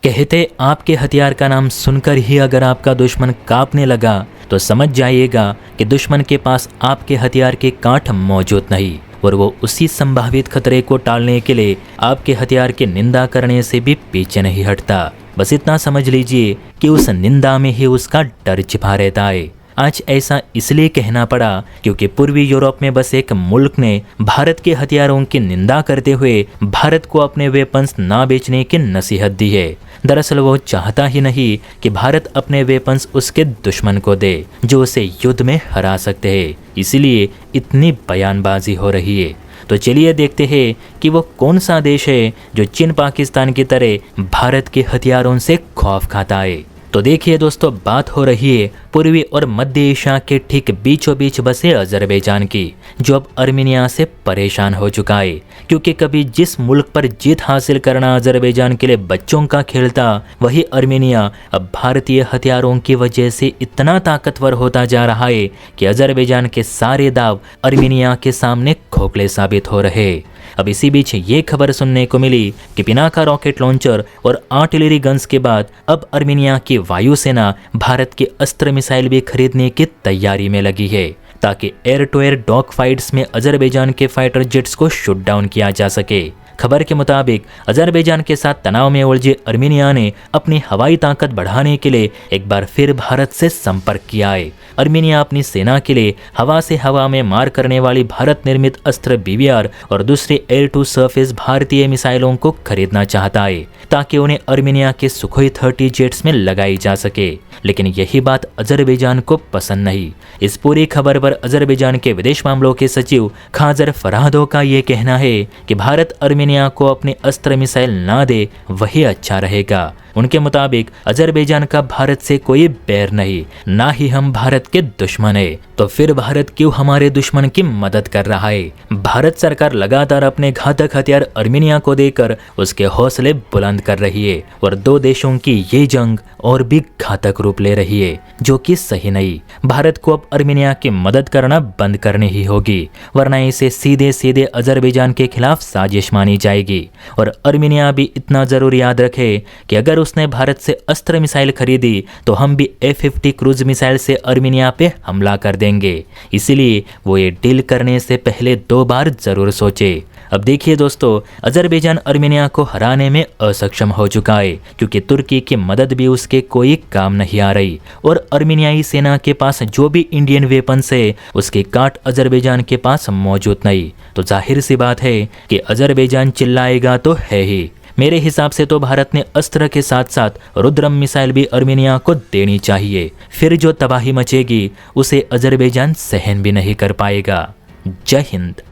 कहते आपके हथियार का नाम सुनकर ही अगर आपका दुश्मन कांपने लगा तो समझ जाइएगा कि दुश्मन के पास आपके हथियार के कांट मौजूद नहीं, और वो उसी संभावित खतरे को टालने के लिए आपके हथियार की निंदा करने से भी पीछे नहीं हटता। बस इतना समझ लीजिए कि उस निंदा में ही उसका डर छिपा रहता है। आज ऐसा इसलिए कहना पड़ा क्योंकि पूर्वी यूरोप में बस एक मुल्क ने भारत के हथियारों की निंदा करते हुए भारत को अपने वेपन्स ना बेचने की नसीहत दी है। दरअसल वो चाहता ही नहीं कि भारत अपने वेपन्स उसके दुश्मन को दे जो उसे युद्ध में हरा सकते हैं, इसीलिए इतनी बयानबाजी हो रही है। तो चलिए देखते हैं कि वो कौन सा देश है जो चीन पाकिस्तान की तरह भारत के हथियारों से खौफ खाता है। तो देखिए दोस्तों, बात हो रही है पूर्वी और मध्य एशिया के ठीक बीचों बीच बसे अजरबैजान की, जो अब अर्मीनिया से परेशान हो चुका है, क्योंकि कभी जिस मुल्क पर जीत हासिल करना अजरबैजान के लिए बच्चों का खेल था, वही अर्मीनिया अब भारतीय हथियारों की वजह से इतना ताकतवर होता जा रहा है कि अजरबैजान के सारे दाव अर्मीनिया के सामने खोखले साबित हो रहे। अब इसी बीच ये खबर सुनने को मिली कि पिनाका रॉकेट लॉन्चर और आर्टिलरी गन्स के बाद अब अर्मीनिया की वायुसेना भारत के अस्त्र मिसाइल भी खरीदने की तैयारी में लगी है, ताकि air to air dogfights में अजरबैजान के फाइटर जेट्स को शूट डाउन किया जा सके। खबर के मुताबिक अजरबैजान के साथ तनाव में उलझे अर्मीनिया ने अपनी हवाई ताकत बढ़ाने के लिए एक बार फिर भारत से संपर्क किया है। अर्मीनिया अपनी सेना के लिए हवा से हवा में मार करने वाली भारत निर्मित अस्त्र BBR और दूसरे एयर टू सरफेस भारतीय मिसाइलों को खरीदना चाहता है, ताकि उन्हें अर्मीनिया के सुखोई 30 जेट्स में लगाई जा सके। लेकिन यही बात अजरबैजान को पसंद नहीं। इस पूरी खबर पर अजरबैजान के विदेश मामलों के सचिव खाजर फराहदो का ये कहना है कि भारत अर्मीनिया को अपने अस्त्र मिसाइल ना दे वही अच्छा रहेगा। उनके मुताबिक अजरबैजान का भारत से कोई बैर नहीं, ना ही हम भारत के दुश्मन है, तो फिर भारत क्यों हमारे दुश्मन की मदद कर रहा है। भारत सरकार लगातार अपने घातक हथियार अर्मीनिया को देकर उसके हौसले बुलंद कर रही है, और दो देशों की ये जंग और भी घातक रूप ले रही है, जो कि सही नहीं। भारत को अब अर्मीनिया की मदद करना बंद करनी ही होगी, वरना इसे सीधे सीधे अजरबैजान के खिलाफ साजिश मानी जाएगी। और अर्मीनिया भी इतना जरूर याद रखे कि अगर उसने भारत से अस्त्र मिसाइल खरीदी तो हम भी A-50 क्रूज मिसाइल से अर्मीनिया पे हमला कर देंगे, इसीलिए वो ये डील करने से पहले 2 बार जरूर सोचे। अब देखिए दोस्तों, अजरबैजान अर्मीनिया को हराने में असक्षम हो चुका है, क्योंकि तुर्की की मदद भी उसके कोई काम नहीं आ रही, और अर्मीनियाई सेना के पास जो भी इंडियन वेपन्स है उसके काट अजरबैजान के पास मौजूद नहीं। तो जाहिर सी बात है कि अजरबैजान चिल्लाएगा तो है ही। मेरे हिसाब से तो भारत ने अस्त्र के साथ साथ रुद्रम मिसाइल भी अर्मीनिया को देनी चाहिए, फिर जो तबाही मचेगी उसे अजरबैजान सहन भी नहीं कर पाएगा। जय हिंद।